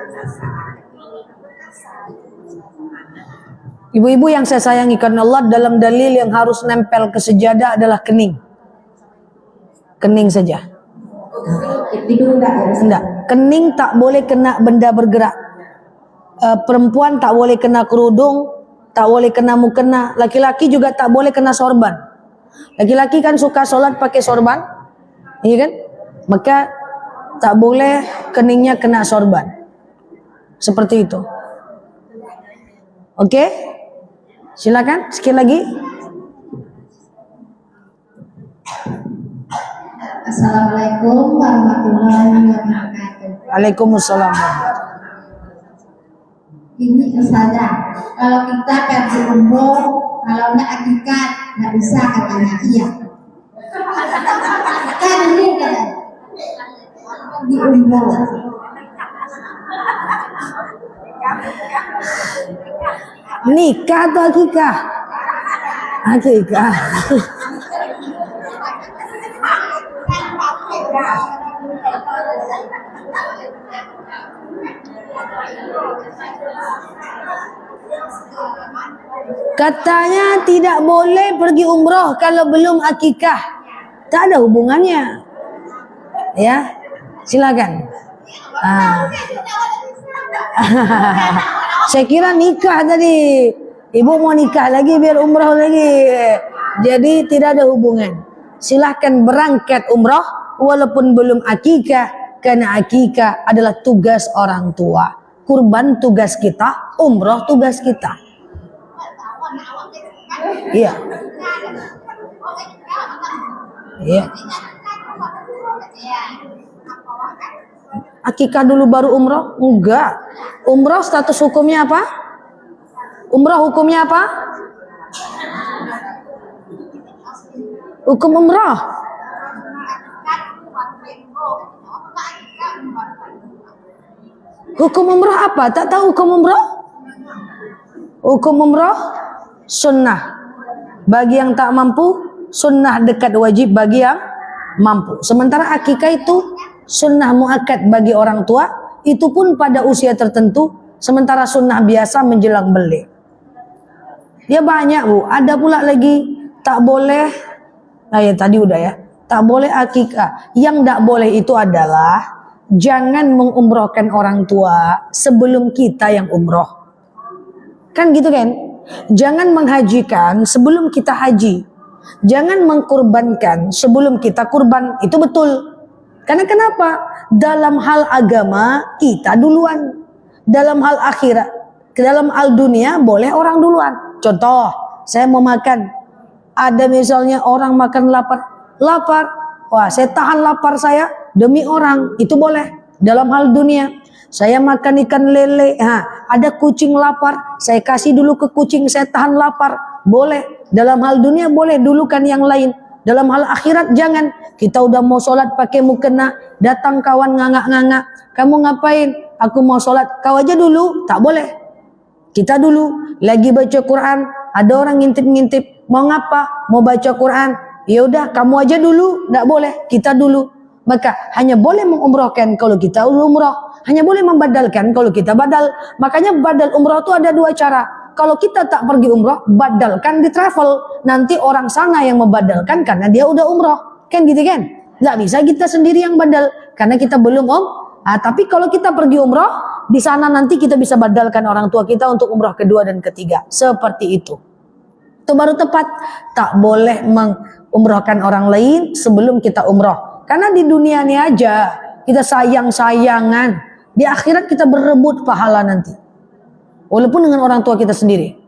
Ibu-ibu yang saya sayangi karena Allah, dalam dalil yang harus nempel ke sejadah adalah kening. Kening saja. Enggak. Kening tak boleh kena benda bergerak. Perempuan tak boleh kena kerudung, tak boleh kena mukena. Laki-laki juga tak boleh kena sorban. Laki-laki kan suka sholat pakai sorban, iya kan? Maka tak boleh keningnya kena sorban. Seperti itu. Oke? Silakan sekali lagi. Assalamualaikum warahmatullahi wabarakatuh. Waalaikumsalam. Ini Ustazah, kalau kita pergi umroh, kalau nggak akikah nggak bisa katanya iya. Kan ini kan di umroh. Nikah atau akikah? Akikah. Katanya tidak boleh pergi umroh kalau belum akikah. Tak ada hubungannya. Ya, silakan. Saya kira nikah tadi. Ibu mau nikah lagi biar umroh lagi. Jadi tidak ada hubungan. Silahkan berangkat umroh walaupun belum akikah. Karena akikah adalah tugas orang tua. Kurban tugas kita, umroh tugas kita. Iya. Iya. Akikah dulu baru umroh? Enggak. Umroh status hukumnya apa? Umroh hukumnya apa? Hukum umroh. Hukum umroh apa? Tak tahu hukum umroh? Hukum umroh sunnah. Bagi yang tak mampu sunnah dekat wajib bagi yang mampu. Sementara akikah itu sunnah muakkad bagi orang tua, itu pun pada usia tertentu. Sementara sunnah biasa menjelang balik. Ya banyak bu. Ada pula lagi tak boleh. Nah ya tadi udah ya. Tak boleh akikah. Yang tak boleh itu adalah jangan mengumrohkan orang tua sebelum kita yang umroh. Kan gitu kan? Jangan menghajikan sebelum kita haji. Jangan mengkurbankan sebelum kita kurban. Itu betul. Karena kenapa? Dalam hal agama kita duluan. Dalam hal akhirat, dalam hal dunia boleh orang duluan. Contoh, saya mau makan. Ada misalnya orang makan lapar. Wah, saya tahan lapar saya demi orang. Itu boleh. Dalam hal dunia. Saya makan ikan lele. Ada kucing lapar. Saya kasih dulu ke kucing. Saya tahan lapar. Boleh. Dalam hal dunia boleh dulukan yang lain. Dalam hal akhirat jangan. Kita udah mau sholat pakai mukena. Datang kawan ngangak-ngangak. Kamu ngapain? Aku mau sholat. Kau aja dulu. Tak boleh. Kita dulu. Lagi baca Quran. Ada orang ngintip-ngintip. Mau ngapa? Mau baca Quran. Ya udah, kamu aja dulu. Tak boleh. Kita dulu. Maka hanya boleh mengumrohkan kalau kita umroh. Hanya boleh membadalkan kalau kita badal. Makanya badal umroh itu ada dua cara. Kalau kita tak pergi umroh, badalkan di travel. Nanti orang sana yang membadalkan karena dia udah umroh. Kan gitu kan? Nggak bisa kita sendiri yang badal. Karena kita belum tapi kalau kita pergi umroh, di sana nanti kita bisa badalkan orang tua kita untuk umroh kedua dan ketiga. Seperti itu. Itu baru tepat. Tak boleh mengumrohkan orang lain sebelum kita umroh. Karena di dunia ini aja kita sayang-sayangan. Di akhirat kita berebut pahala nanti. Walaupun dengan orang tua kita sendiri.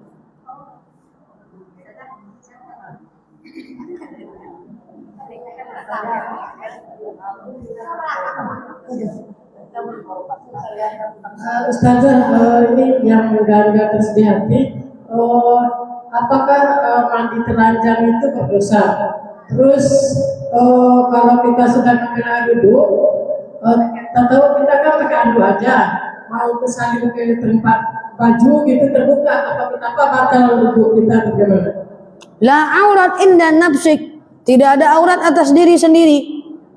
Ustazah, ini yang enggak tersedih hati. Apakah mandi telanjang itu berdosa? Terus kalau kita sudah mengambil air wudhu, tahu kita kan pakai handuk aja, mau kesalin ke tempat baju gitu terbuka, apa batal wudhu kita atau bagaimana? La aurat inda nafsik. Tidak ada aurat atas diri sendiri.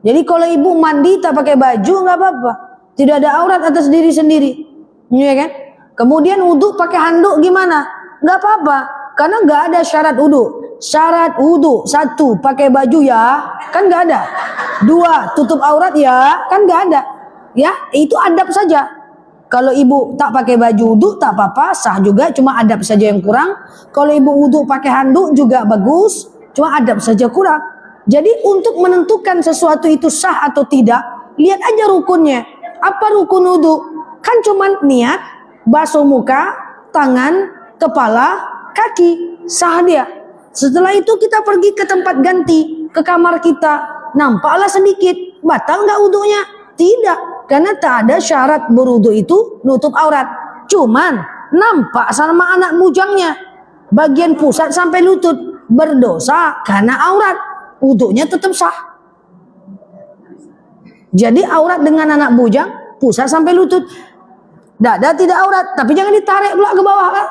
Jadi kalau ibu mandi tak pakai baju nggak apa-apa. Tidak ada aurat atas diri sendiri. Iya kan? Kemudian wudhu pakai handuk gimana? Nggak apa-apa. Karena nggak ada syarat wudhu. Syarat wudhu, 1, pakai baju ya, kan nggak ada. 2, tutup aurat ya, kan nggak ada. Ya, itu adab saja. Kalau ibu tak pakai baju wudhu tak apa-apa, sah juga, cuma adab saja yang kurang. Kalau ibu wudhu pakai handuk juga bagus, cuma adab saja kurang. Jadi untuk menentukan sesuatu itu sah atau tidak, lihat aja rukunnya. Apa rukun wudhu? Kan cuma niat, basuh muka, tangan, kepala, kaki, sah dia. Setelah itu kita pergi ke tempat ganti, ke kamar kita, nampaklah sedikit, batal nggak wudhunya? Tidak, karena tak ada syarat berwudhu itu nutup aurat. Cuman nampak sama anak bujangnya, bagian pusat sampai lutut, berdosa karena aurat, wudhunya tetap sah. Jadi aurat dengan anak bujang, pusat sampai lutut. Dada tidak aurat, tapi jangan ditarik pula ke bawah kan.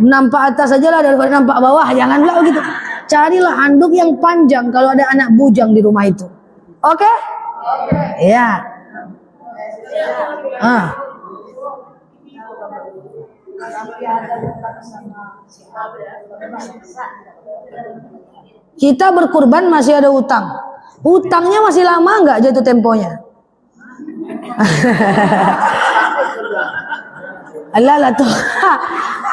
Nampak atas saja lah daripada nampak bawah, jangan pula begitu. Carilah handuk yang panjang kalau ada anak bujang di rumah itu. Oke? Ya. Kita berkurban masih ada utang. Utangnya masih lama nggak jatuh temponya? Alah tuh.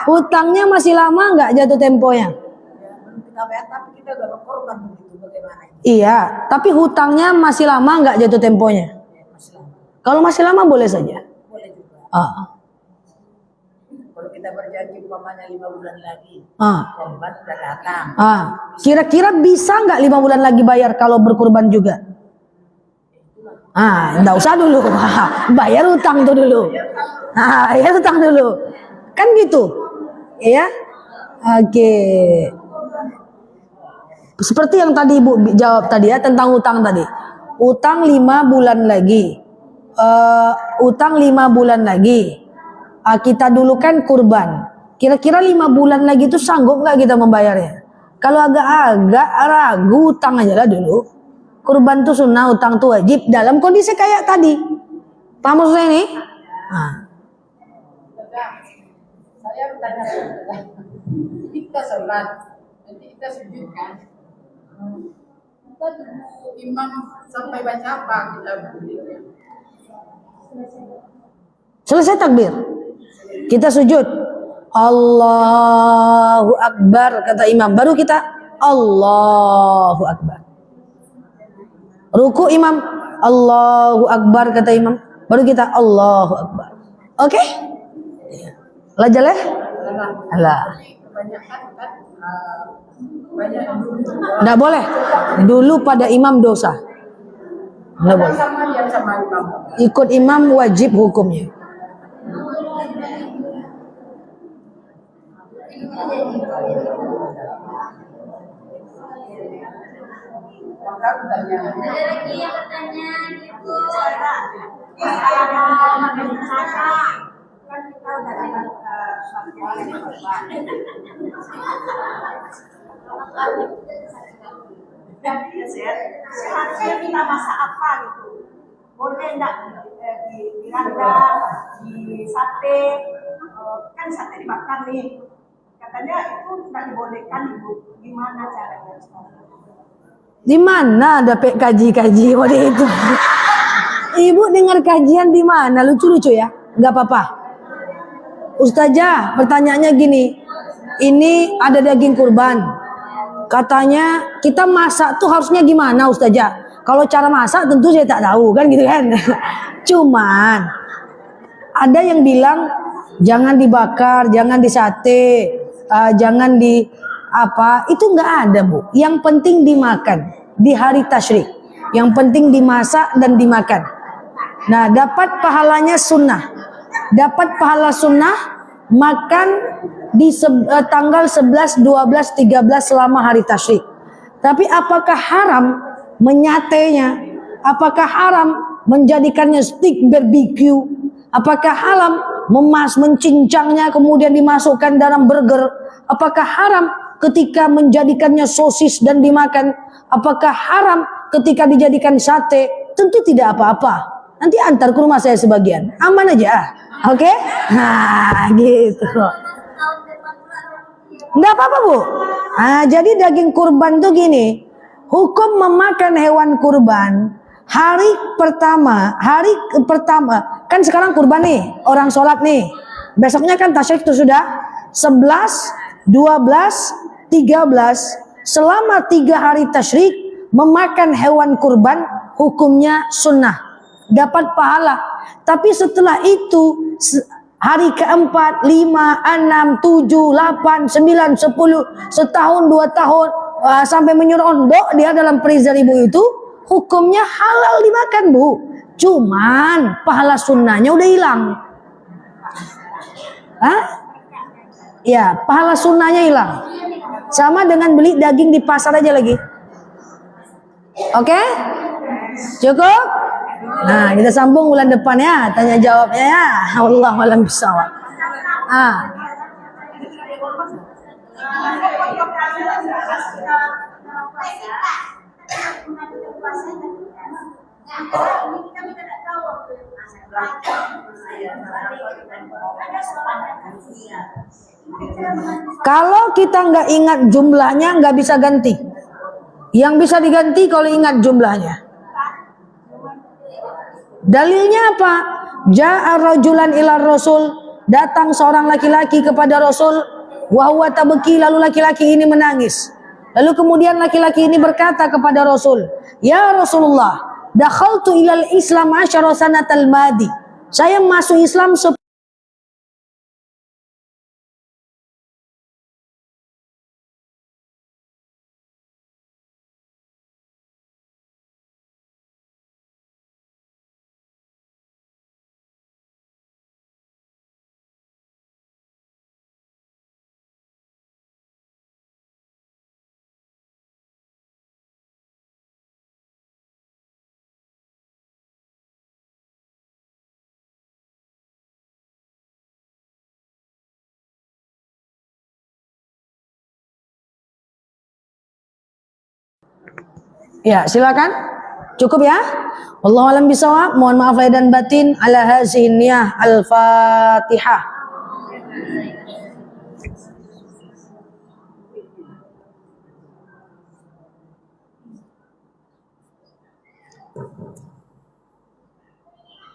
Utangnya masih lama nggak jatuh temponya? Iya, tapi hutangnya masih lama nggak jatuh temponya? Kalau masih lama boleh saja. Kalau kita berjanji umpamanya 5 bulan lagi, korban sudah datang. Kira-kira bisa nggak 5 bulan lagi bayar kalau berkurban juga? Nggak usah dulu, bayar utang tuh dulu. Bayar utang dulu, kan gitu, ya? Oke. Seperti yang tadi ibu jawab tadi ya tentang utang tadi. Utang 5 bulan lagi, utang 5 bulan lagi. Kita dulu kan kurban. Kira-kira 5 bulan lagi itu sanggup nggak kita membayarnya? Kalau agak-agak ragu, utang aja lah dulu. Kurban tuh sunnah, utang tuh wajib dalam kondisi kayak tadi. Paham maksud saya ini? Nah. Saya bertanya, jadi kita sholat, nanti kita sujud kan? Kita tunggu imam sampai baca apa kita berdiri. Selesai takbir, kita sujud. Allahu Akbar kata imam, baru kita Allahu Akbar. Ruku imam, Allahu Akbar kata imam, baru kita Allahu Akbar. Oke? Lah jalan? Alah. Kebanyakan kan banyak dulu. Nggak boleh. Dulu pada imam dosa. Nggak boleh. Sama dia sama imam. Ikut imam wajib hukumnya. Maka bertanya. Ada lagi yang bertanya gitu. Kan kita udah dapat fatwa dari Bapak. Jadi seharusnya kita masak apa gitu? Boleh enggak di rendang, di sate? Kan sate dibakar nih. Katanya itu tidak dibolehkan, Ibu. Gimana caranya? Di mana ada kaji-kaji waktu itu? Ibu dengar kajian di mana? Lucu-lucu ya? Nggak apa-apa. Ustazah, pertanyaannya gini. Ini ada daging kurban. Katanya kita masak tuh harusnya gimana Ustazah? Kalau cara masak tentu saya tak tahu kan gitu kan. Cuman ada yang bilang jangan dibakar, jangan disate, jangan di apa, itu nggak ada Bu. Yang penting dimakan di hari tasyrik. Yang penting dimasak dan dimakan. Nah, dapat pahalanya sunnah. Dapat pahala sunnah makan di tanggal 11, 12, 13 selama hari tasyrik. Tapi apakah haram menyatenya? Apakah haram menjadikannya stick barbecue? Apakah haram mencincangnya kemudian dimasukkan dalam burger? Apakah haram ketika menjadikannya sosis dan dimakan? Apakah haram ketika dijadikan sate? Tentu tidak apa-apa. Nanti antar ke rumah saya sebagian. Aman aja. Oke? Nah, gitu. Enggak apa-apa, Bu. Nah, jadi daging kurban tuh gini. Hukum memakan hewan kurban hari pertama kan sekarang kurban nih, orang sholat nih. Besoknya kan tasyrik itu sudah 11, 12, 13. Selama 3 hari tasyrik memakan hewan kurban hukumnya sunnah. Dapat pahala. Tapi setelah itu hari keempat, 5, 6, 7, 8, 9, 10, setahun, 2 tahun sampai menyerondok dia dalam freezer ibu itu, hukumnya halal dimakan Bu. Cuman pahala sunnahnya udah hilang. Hah? Ya, pahala sunnahnya hilang. Sama dengan beli daging di pasar aja lagi. Oke? Cukup? Nah, kita sambung bulan depan ya, tanya jawabnya ya. Wallahu a'lam bishawab. Kalau kita nggak ingat jumlahnya nggak bisa ganti. Yang bisa diganti kalau ingat jumlahnya. Dalilnya apa? Ja'a rajulan ila Rasul, datang seorang laki-laki kepada Rasul, wa huwa tabki, lalu laki-laki ini menangis. Lalu kemudian laki-laki ini berkata kepada Rasul, "Ya Rasulullah, dakhaltu ilal Islam 10 sanatal madi." Saya masuk Islam Ya, silakan. Cukup ya? Wallahu a'lam bishawab. Mohon maaf lahir dan batin. Ala hazihi niyah. Al-Fatihah.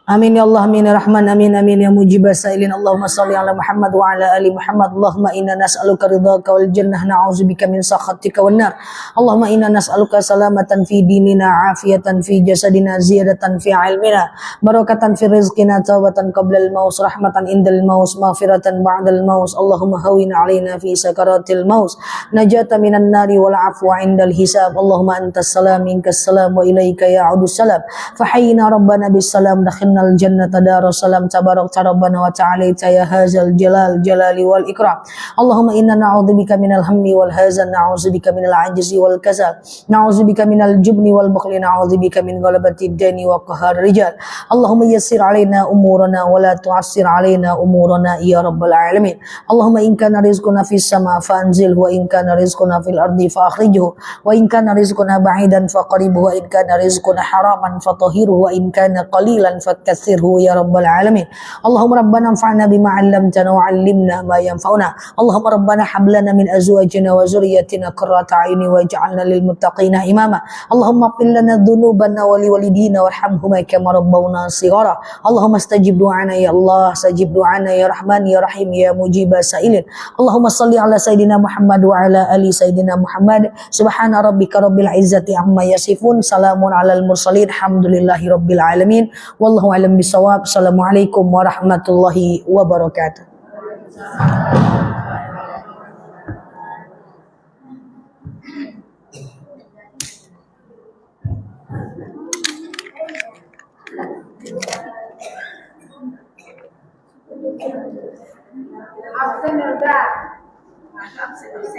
Amin ya Allah, amin ya Rahman, amin amin ya mujibah sa'ilin. Allahumma salli ala Muhammad wa ala ali Muhammad. Allahumma inna nas'aluka ridhaka wal jannah, na'udzubika min sakhatika wan nar. Allahumma inna nas'aluka salamatan fi dinina, afiyatan fi jasadina, ziyadatan fi ilmina, barakatan fi rizqina, tawbatan qabla al-maut, rahmatan indal maut, maghfiratan ba'dal maut. Allahumma hawwin alaina fi sakaratil maut, najata minan nari wal afwa indal hisab. Allahumma antas salam minkas salam wa ilaika ya'udus salam. Fahayyina rabbana bis salam, dakhilna al-jannata darussalam, tabarak rabbana wa ta'ala ya hazal jalal jalali wal ikram. Allahumma inna na'udzubika minal hammi wal hazan, na'udzubika minal ajzi wal kasal, na'udzubika minal jubni wal bukhli, na'udzubika min ghalabati ad-dani wa qahar rijal. Allahumma yassir alaina umurana wa la tu'assir alaina umurana ya rabbal alamin. Allahumma in kana rizquna fis sama fanzilhu, wa in kana rizquna fil ardi fa akhrijhu, wa in kana rizquna ba'idan faqribhu, wa in kana rizquna haraman fatahhirhu, wa in kana qalilan فكثره يا رب العالمين. اللهم ربنا انفعنا بما علمتنا وعلمنا ما ينفعنا. اللهم ربنا هب لنا من ازواجنا وذريتنا قرة اعين واجعلنا للمتقين اماما. اللهم اغفر لنا ذنوبنا ولوالدينا وارحمهما كما ربونا صغارا. اللهم استجب دعانا يا الله، استجب دعانا يا رحمن يا رحيم يا مجيب السائلين. اللهم صل على سيدنا محمد وعلى ال سيدنا محمد. سبحان ربك رب العزة عما يصفون، سلام على المرسلين، الحمد لله رب العالمين. Wallahu a'lam bishawab. Assalamualaikum warahmatullahi wabarakatuh.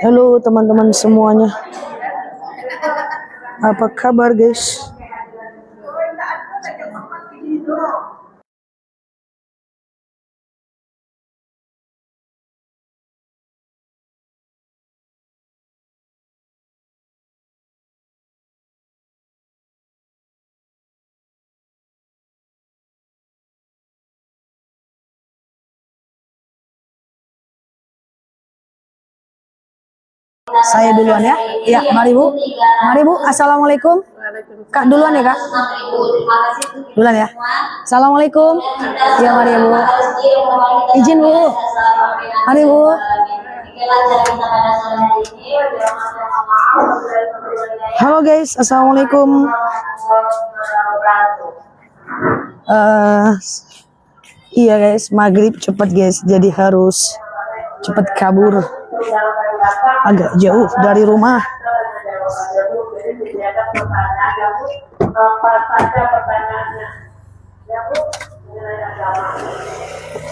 Halo teman-teman semuanya. Apa kabar guys? Saya duluan ya. Ya, mari Bu. Mari Bu. Assalamualaikum. Kak duluan ya Kak. Duluan ya. Assalamualaikum. Ya mari ya Bu. Izin Bu. Mari Bu. Halo guys. Assalamualaikum. Iya guys, maghrib cepet guys, jadi harus cepet kabur. Agak jauh dari rumah.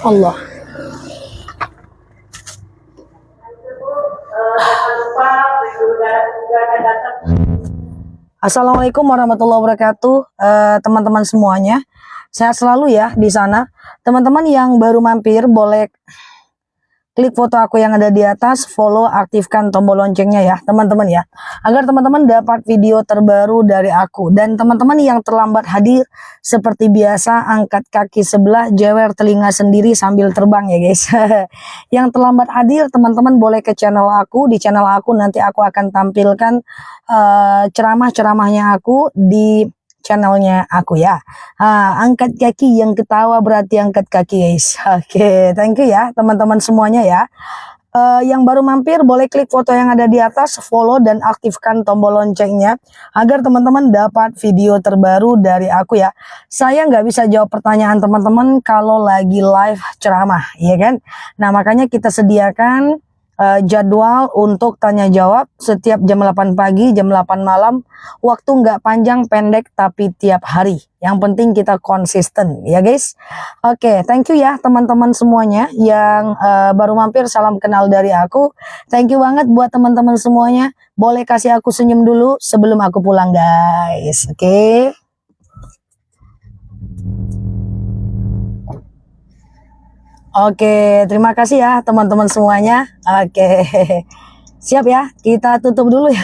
Allah. Assalamualaikum warahmatullahi wabarakatuh, teman-teman semuanya. Sehat selalu ya di sana. Teman-teman yang baru mampir boleh klik foto aku yang ada di atas, follow, aktifkan tombol loncengnya ya teman-teman ya, agar teman-teman dapat video terbaru dari aku. Dan teman-teman yang terlambat hadir, seperti biasa angkat kaki sebelah, jewer telinga sendiri sambil terbang ya guys. Yang terlambat hadir teman-teman boleh ke channel aku. Di channel aku nanti aku akan tampilkan ceramah-ceramahnya aku di channelnya aku ya. Angkat kaki, yang ketawa berarti angkat kaki guys. Oke, thank you ya teman-teman semuanya ya. Yang baru mampir boleh klik foto yang ada di atas, follow dan aktifkan tombol loncengnya agar teman-teman dapat video terbaru dari aku ya. Saya nggak bisa jawab pertanyaan teman-teman kalau lagi live ceramah ya kan. Nah makanya kita sediakan jadwal untuk tanya jawab setiap jam 8 pagi, jam 8 malam. Waktu nggak panjang pendek tapi tiap hari. Yang penting kita konsisten ya guys. Oke, thank you ya teman-teman semuanya yang baru mampir, salam kenal dari aku. Thank you banget buat teman-teman semuanya. Boleh kasih aku senyum dulu sebelum aku pulang guys. Oke. Oke, terima kasih ya teman-teman semuanya. Oke. Siap ya, kita tutup dulu ya.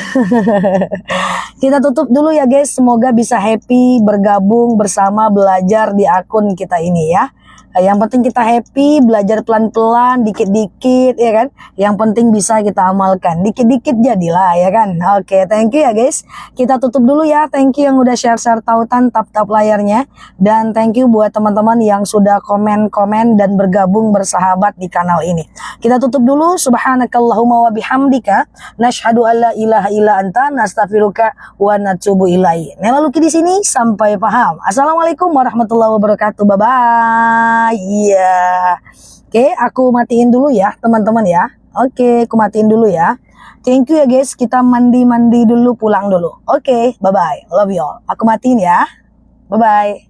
Kita tutup dulu ya guys. Semoga bisa happy bergabung bersama belajar di akun kita ini ya. Yang penting kita happy, belajar pelan-pelan, dikit-dikit ya kan. Yang penting bisa kita amalkan, dikit-dikit jadilah ya kan. Oke, thank you ya guys. Kita tutup dulu ya. Thank you yang udah share-share tautan, tap-tap layarnya. Dan thank you buat teman-teman yang sudah komen-komen dan bergabung bersahabat di kanal ini. Kita tutup dulu. Subhanakallahumma wa bihamdika nasyhadu alla ilaha illa anta nastaghfiruka wa natubu ilaihi. Nela Luki di sini, sampai paham. Assalamualaikum warahmatullahi wabarakatuh. Bye bye. Iya. Oke, aku matiin dulu ya teman-teman ya. Oke, aku matiin dulu ya. Thank you ya guys. Kita mandi-mandi dulu, pulang dulu. Oke, bye bye. Love you all. Aku matiin ya. Bye bye.